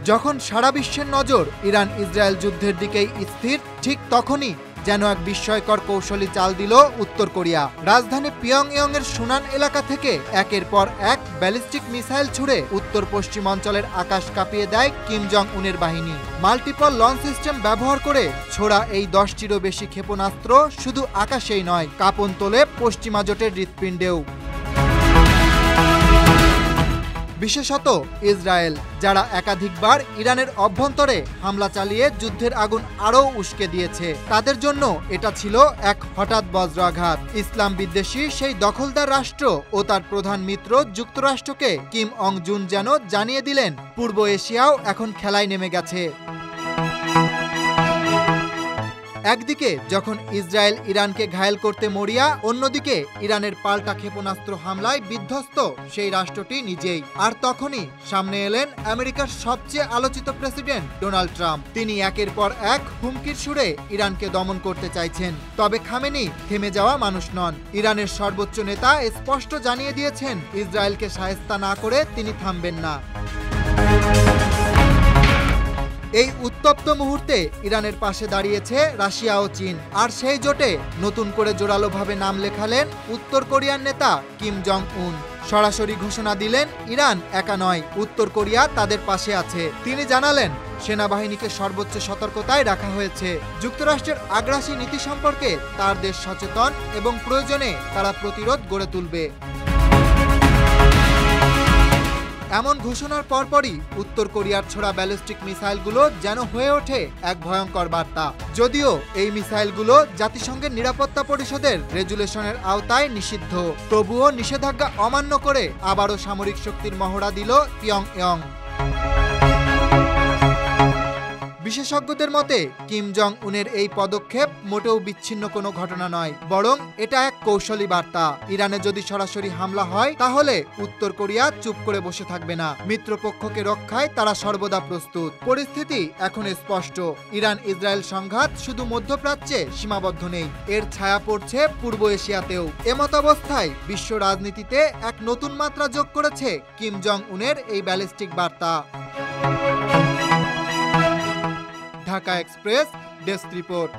যখন সারা বিশ্বের নজর ইরান ইসরায়েল যুদ্ধের দিকেই স্থির, ঠিক তখনই যেন এক বিস্ময়কর কৌশলী চাল দিল উত্তর কোরিয়া। রাজধানী পিয়ংইয়ং এর সুনান এলাকা থেকে একের পর এক ব্যালিস্টিক মিসাইল ছুড়ে উত্তর পশ্চিম অঞ্চলের আকাশ কাঁপিয়ে দেয় কিম জং উনের বাহিনী। মাল্টিপল লঞ্চ সিস্টেম ব্যবহার করে ছোড়া এই 10টিরও বেশি ক্ষেপণাস্ত্র শুধু আকাশেই নয়, কাঁপন তোলে পশ্চিমা জোটের হৃৎপিণ্ডেও। বিশেষত ইসরায়েল, যারা একাধিকবার ইরানের অভ্যন্তরে হামলা চালিয়ে যুদ্ধের আগুন আরও উস্কে দিয়েছে, তাদের জন্য এটা ছিল এক হঠাৎ বজ্রাঘাত। ইসলাম বিদ্বেষী সেই দখলদার রাষ্ট্র ও তার প্রধান মিত্র যুক্তরাষ্ট্রকে কিম অং জুন যেন জানিয়ে দিলেন, পূর্ব এশিয়াও এখন খেলায় নেমে গেছে। একদিকে যখন ইসরায়েল ইরানকে ঘায়েল করতে মরিয়া, অন্যদিকে ইরানের পাল্টা ক্ষেপণাস্ত্র হামলায় বিধ্বস্ত সেই রাষ্ট্রটি নিজেই। আর তখনই সামনে এলেন আমেরিকার সবচেয়ে আলোচিত প্রেসিডেন্ট ডোনাল্ড ট্রাম্প। তিনি একের পর এক হুমকির সুরে ইরানকে দমন করতে চাইছেন। তবে খামেনি থেমে যাওয়া মানুষ নন। ইরানের সর্বোচ্চ নেতা স্পষ্ট জানিয়ে দিয়েছেন, ইসরায়েলকে শায়েস্তা না করে তিনি থামবেন না। এই উত্তপ্ত মুহূর্তে ইরানের পাশে দাঁড়িয়েছে রাশিয়া ও চীন। আর সেই জোটে নতুন করে জোরালোভাবে নাম লেখালেন উত্তর কোরিয়ার নেতা কিম জং উন। সরাসরি ঘোষণা দিলেন, ইরান একা নয়, উত্তর কোরিয়া তাদের পাশে আছে। তিনি জানালেন, সেনাবাহিনীকে সর্বোচ্চ সতর্কতায় রাখা হয়েছে। যুক্তরাষ্ট্রের আগ্রাসী নীতি সম্পর্কে তার দেশ সচেতন এবং প্রয়োজনে তারা প্রতিরোধ গড়ে তুলবে। এমন ঘোষণার পরপরই উত্তর কোরিয়ার ছোড়া ব্যালিস্টিক মিসাইলগুলো যেন হয়ে ওঠে এক ভয়ঙ্কর বার্তা। যদিও এই মিসাইলগুলো জাতিসংঘের নিরাপত্তা পরিষদের রেজুলেশনের আওতায় নিষিদ্ধ, তবুও নিষেধাজ্ঞা অমান্য করে আবারও সামরিক শক্তির মহড়া দিল পিয়ংইয়ং। বিশেষজ্ঞদের মতে কিম জং উনের এই পদক্ষেপ মোটেও বিচ্ছিন্ন কোনো ঘটনা নয়, বরং এটা এক কৌশলী বার্তা। ইরানে যদি সরাসরি হামলা হয়, তাহলে উত্তর কোরিয়া চুপ করে বসে থাকবে না। মিত্রপক্ষকে রক্ষায় তারা সর্বদা প্রস্তুত। পরিস্থিতি এখন স্পষ্ট, ইরান ইসরায়েল সংঘাত শুধু মধ্যপ্রাচ্যে সীমাবদ্ধ নেই, এর ছায়া পড়ছে পূর্ব এশিয়াতেও। এমতাবস্থায় বিশ্ব রাজনীতিতে এক নতুন মাত্রা যোগ করেছে কিম জং উনের এই ব্যালিস্টিক বার্তা। Dhaka express desk report.